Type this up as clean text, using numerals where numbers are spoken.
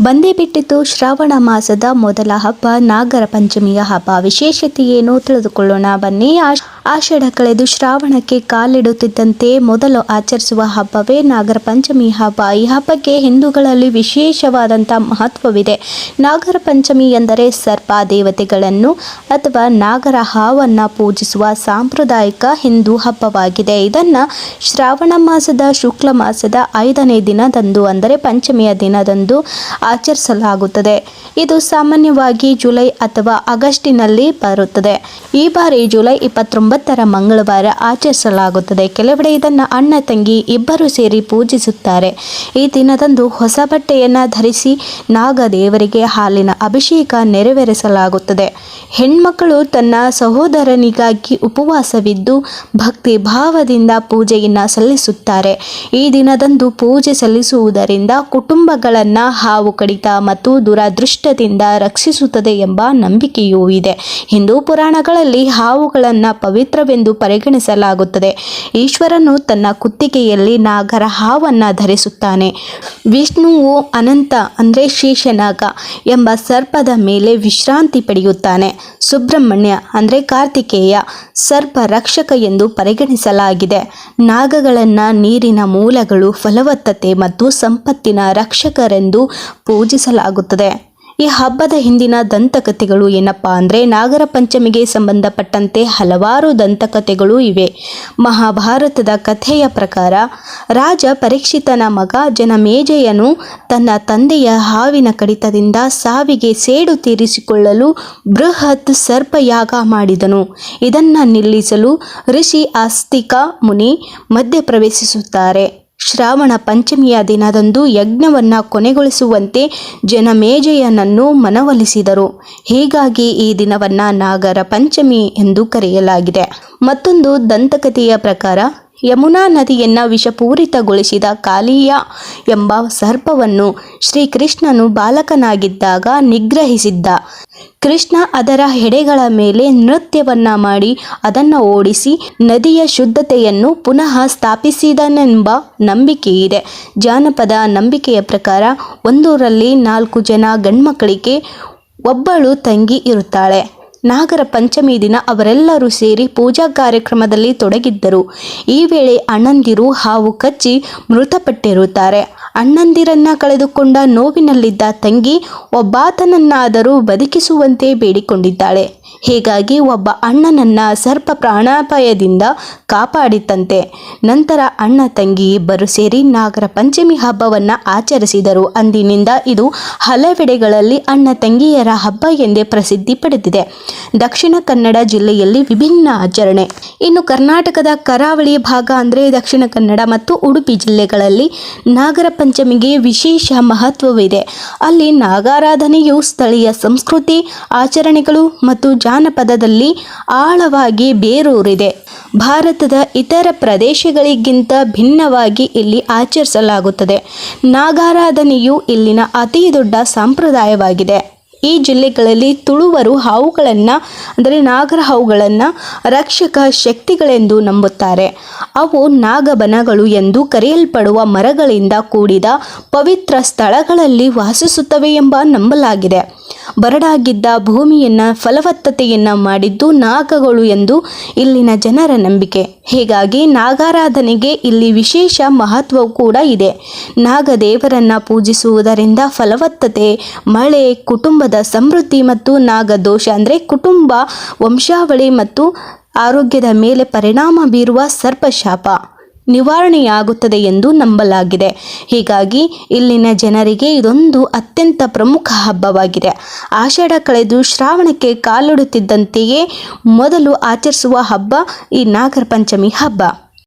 ಬಂದೇ ಬಿಟ್ಟಿತು ಶ್ರಾವಣ ಮಾಸದ ಮೊದಲ ಹಬ್ಬ ನಾಗರ ಪಂಚಮಿಯ ಹಬ್ಬ. ವಿಶೇಷತೆ ಏನು ತಿಳಿದುಕೊಳ್ಳೋಣ ಬನ್ನಿ. ಆಷಾಢ ಕಳೆದು ಶ್ರಾವಣಕ್ಕೆ ಕಾಲಿಡುತ್ತಿದ್ದಂತೆ ಮೊದಲು ಆಚರಿಸುವ ಹಬ್ಬವೇ ನಾಗರ ಪಂಚಮಿ ಹಬ್ಬ. ಈ ಹಬ್ಬಕ್ಕೆ ಹಿಂದೂಗಳಲ್ಲಿ ವಿಶೇಷವಾದಂಥ ಮಹತ್ವವಿದೆ. ನಾಗರ ಪಂಚಮಿ ಎಂದರೆ ಸರ್ಪ ದೇವತೆಗಳನ್ನು ಅಥವಾ ನಾಗರ ಹಾವನ್ನು ಪೂಜಿಸುವ ಸಾಂಪ್ರದಾಯಿಕ ಹಿಂದೂ ಹಬ್ಬವಾಗಿದೆ. ಇದನ್ನು ಶ್ರಾವಣ ಮಾಸದ ಶುಕ್ಲ ಮಾಸದ 5ನೇ ದಿನದಂದು ಅಂದರೆ ಪಂಚಮಿಯ ದಿನದಂದು ಆಚರಿಸಲಾಗುತ್ತದೆ. ಇದು ಸಾಮಾನ್ಯವಾಗಿ ಜುಲೈ ಅಥವಾ ಆಗಸ್ಟಿನಲ್ಲಿ ಬರುತ್ತದೆ. ಈ ಬಾರಿ ಜುಲೈ 29ರ ಮಂಗಳವಾರ ಆಚರಿಸಲಾಗುತ್ತದೆ. ಕೆಲವೆಡೆ ಇದನ್ನು ಅಣ್ಣ ತಂಗಿ ಇಬ್ಬರು ಸೇರಿ ಪೂಜಿಸುತ್ತಾರೆ. ಈ ದಿನದಂದು ಹೊಸ ಬಟ್ಟೆಯನ್ನು ಧರಿಸಿ ನಾಗದೇವರಿಗೆ ಹಾಲಿನ ಅಭಿಷೇಕ ನೆರವೇರಿಸಲಾಗುತ್ತದೆ. ಹೆಣ್ಮಕ್ಕಳು ತನ್ನ ಸಹೋದರನಿಗಾಗಿ ಉಪವಾಸವಿದ್ದು ಭಕ್ತಿ ಭಾವದಿಂದ ಪೂಜೆಯನ್ನು ಸಲ್ಲಿಸುತ್ತಾರೆ. ಈ ದಿನದಂದು ಪೂಜೆ ಸಲ್ಲಿಸುವುದರಿಂದ ಕುಟುಂಬಗಳನ್ನು ಹಾವು ಕಡಿತ ಮತ್ತು ದುರದೃಷ್ಟದಿಂದ ರಕ್ಷಿಸುತ್ತದೆ ಎಂಬ ನಂಬಿಕೆಯೂ ಇದೆ. ಹಿಂದೂ ಪುರಾಣಗಳಲ್ಲಿ ಹಾವುಗಳನ್ನು ಪವಿತ್ರವೆಂದು ಪರಿಗಣಿಸಲಾಗುತ್ತದೆ. ಈಶ್ವರನು ತನ್ನ ಕುತ್ತಿಗೆಯಲ್ಲಿ ನಾಗರ ಹಾವನ್ನು ಧರಿಸುತ್ತಾನೆ. ವಿಷ್ಣುವು ಅನಂತ ಅಂದರೆ ಶೇಷನಾಗ ಎಂಬ ಸರ್ಪದ ಮೇಲೆ ವಿಶ್ರಾಂತಿ ಪಡೆಯುತ್ತಾನೆ. ಸುಬ್ರಹ್ಮಣ್ಯ ಅಂದರೆ ಕಾರ್ತಿಕೇಯ ಸರ್ಪ ರಕ್ಷಕ ಎಂದು ಪರಿಗಣಿಸಲಾಗಿದೆ. ನಾಗಗಳನ್ನು ನೀರಿನ ಮೂಲಗಳು, ಫಲವತ್ತತೆ ಮತ್ತು ಸಂಪತ್ತಿನ ರಕ್ಷಕರೆಂದು ಪೂಜಿಸಲಾಗುತ್ತದೆ. ಈ ಹಬ್ಬದ ಹಿಂದಿನ ದಂತಕಥೆಗಳು ಏನಪ್ಪಾ ಅಂದರೆ ನಾಗರ ಪಂಚಮಿಗೆ ಸಂಬಂಧಪಟ್ಟಂತೆ ಹಲವಾರು ದಂತಕಥೆಗಳು ಇವೆ. ಮಹಾಭಾರತದ ಕಥೆಯ ಪ್ರಕಾರ ರಾಜ ಪರೀಕ್ಷಿತನ ಮಗ ಜನಮೇಜಯನು ತನ್ನ ತಂದೆಯ ಹಾವಿನ ಕಡಿತದಿಂದ ಸಾವಿಗೆ ಸೇಡು ತೀರಿಸಿಕೊಳ್ಳಲು ಬೃಹತ್ ಸರ್ಪಯಾಗ ಮಾಡಿದನು. ಇದನ್ನು ನಿಲ್ಲಿಸಲು ಋಷಿ ಆಸ್ತಿಕ ಮುನಿ ಮಧ್ಯಪ್ರವೇಶಿಸುತ್ತಾರೆ. ಶ್ರಾವಣ ಪಂಚಮಿಯ ದಿನದಂದು ಯಜ್ಞವನ್ನು ಕೊನೆಗೊಳಿಸುವಂತೆ ಜನಮೇಜಯನನ್ನು ಮನವೊಲಿಸಿದರು. ಹೀಗಾಗಿ ಈ ದಿನವನ್ನು ನಾಗರ ಪಂಚಮಿ ಎಂದು ಕರೆಯಲಾಗಿದೆ. ಮತ್ತೊಂದು ದಂತಕಥೆಯ ಪ್ರಕಾರ ಯಮುನಾ ನದಿಯನ್ನು ವಿಷಪೂರಿತಗೊಳಿಸಿದ ಕಾಲಿಯ ಎಂಬ ಸರ್ಪವನ್ನು ಶ್ರೀಕೃಷ್ಣನು ಬಾಲಕನಾಗಿದ್ದಾಗ ನಿಗ್ರಹಿಸಿದ್ದ. ಕೃಷ್ಣ ಅದರ ಹೆಡೆಗಳ ಮೇಲೆ ನೃತ್ಯವನ್ನ ಮಾಡಿ ಅದನ್ನು ಓಡಿಸಿ ನದಿಯ ಶುದ್ಧತೆಯನ್ನು ಪುನಃ ಸ್ಥಾಪಿಸಿದನೆಂಬ ನಂಬಿಕೆ ಇದೆ. ಜಾನಪದ ನಂಬಿಕೆಯ ಪ್ರಕಾರ ಒಂದೂರಲ್ಲಿ 4 ಜನ ಗಂಡ್ಮಕ್ಕಳಿಗೆ ಒಬ್ಬಳು ತಂಗಿ ಇರುತ್ತಾಳೆ. ನಾಗರ ಪಂಚಮಿ ದಿನ ಅವರೆಲ್ಲರೂ ಸೇರಿ ಪೂಜಾ ಕಾರ್ಯಕ್ರಮದಲ್ಲಿ ತೊಡಗಿದ್ದರು. ಈ ವೇಳೆ ಅಣ್ಣಂದಿರು ಹಾವು ಕಚ್ಚಿ ಮೃತಪಟ್ಟಿರುತ್ತಾರೆ. ಅಣ್ಣಂದಿರನ್ನ ಕಳೆದುಕೊಂಡ ನೋವಿನಲ್ಲಿದ್ದ ತಂಗಿ ಒಬ್ಬಾತನನ್ನಾದರೂ ಬದುಕಿಸುವಂತೆ ಬೇಡಿಕೊಂಡಿದ್ದಾಳೆ. ಹೀಗಾಗಿ ಒಬ್ಬ ಅಣ್ಣನನ್ನ ಸರ್ಪ ಪ್ರಾಣಾಪಾಯದಿಂದ ಕಾಪಾಡಿತಂತೆ. ನಂತರ ಅಣ್ಣ ತಂಗಿ ಇಬ್ಬರು ಸೇರಿ ನಾಗರ ಪಂಚಮಿ ಹಬ್ಬವನ್ನು ಆಚರಿಸಿದರು. ಅಂದಿನಿಂದ ಇದು ಹಲವೆಡೆಗಳಲ್ಲಿ ಅಣ್ಣ ತಂಗಿಯರ ಹಬ್ಬ ಎಂದೇ ಪ್ರಸಿದ್ಧಿ ಪಡೆದಿದೆ. ದಕ್ಷಿಣ ಕನ್ನಡ ಜಿಲ್ಲೆಯಲ್ಲಿ ವಿಭಿನ್ನ ಆಚರಣೆ. ಇನ್ನು ಕರ್ನಾಟಕದ ಕರಾವಳಿ ಭಾಗ ಅಂದರೆ ದಕ್ಷಿಣ ಕನ್ನಡ ಮತ್ತು ಉಡುಪಿ ಜಿಲ್ಲೆಗಳಲ್ಲಿ ನಾಗರ ಪಂಚಮಿಗೆ ವಿಶೇಷ ಮಹತ್ವವಿದೆ. ಅಲ್ಲಿ ನಾಗಾರಾಧನೆಯು ಸ್ಥಳೀಯ ಸಂಸ್ಕೃತಿ, ಆಚರಣೆಗಳು ಮತ್ತು ಜಾನಪದದಲ್ಲಿ ಆಳವಾಗಿ ಬೇರೂರಿದೆ. ಭಾರತದ ಇತರ ಪ್ರದೇಶಗಳಿಗಿಂತ ಭಿನ್ನವಾಗಿ ಇಲ್ಲಿ ಆಚರಿಸಲಾಗುತ್ತದೆ. ನಾಗಾರಾಧನೆಯು ಇಲ್ಲಿನ ಅತಿ ದೊಡ್ಡ ಸಂಪ್ರದಾಯವಾಗಿದೆ. ಈ ಜಿಲ್ಲೆಗಳಲ್ಲಿ ತುಳುವರು ಹಾವುಗಳನ್ನು ಅಂದರೆ ನಾಗರ ಹಾವುಗಳನ್ನು ರಕ್ಷಕ ಶಕ್ತಿಗಳೆಂದು ನಂಬುತ್ತಾರೆ. ಅವು ನಾಗಬನಗಳು ಎಂದು ಕರೆಯಲ್ಪಡುವ ಮರಗಳಿಂದ ಕೂಡಿದ ಪವಿತ್ರ ಸ್ಥಳಗಳಲ್ಲಿ ವಾಸಿಸುತ್ತವೆ ಎಂಬ ನಂಬಲಾಗಿದೆ. ಬರಡಾಗಿದ್ದ ಭೂಮಿಯನ್ನು ಫಲವತ್ತತೆಯನ್ನು ಮಾಡಿದ್ದು ನಾಗಗಳು ಎಂದು ಇಲ್ಲಿನ ಜನರ ನಂಬಿಕೆ. ಹೀಗಾಗಿ ನಾಗಾರಾಧನೆಗೆ ಇಲ್ಲಿ ವಿಶೇಷ ಮಹತ್ವ ಕೂಡ ಇದೆ. ನಾಗದೇವರನ್ನು ಪೂಜಿಸುವುದರಿಂದ ಫಲವತ್ತತೆ, ಮಳೆ, ಕುಟುಂಬದ ಸಮೃದ್ಧಿ ಮತ್ತು ನಾಗದೋಷ ಅಂದರೆ ಕುಟುಂಬ ವಂಶಾವಳಿ ಮತ್ತು ಆರೋಗ್ಯದ ಮೇಲೆ ಪರಿಣಾಮ ಬೀರುವ ಸರ್ಪಶಾಪ ನಿವಾರಣೆಯಾಗುತ್ತದೆ ಎಂದು ನಂಬಲಾಗಿದೆ. ಹೀಗಾಗಿ ಇಲ್ಲಿನ ಜನರಿಗೆ ಇದೊಂದು ಅತ್ಯಂತ ಪ್ರಮುಖ ಹಬ್ಬವಾಗಿದೆ. ಆಷಾಢ ಕಳೆದು ಶ್ರಾವಣಕ್ಕೆ ಕಾಲಿಡುತ್ತಿದ್ದಂತೆಯೇ ಮೊದಲು ಆಚರಿಸುವ ಹಬ್ಬ ಈ ನಾಗರ ಪಂಚಮಿ ಹಬ್ಬ.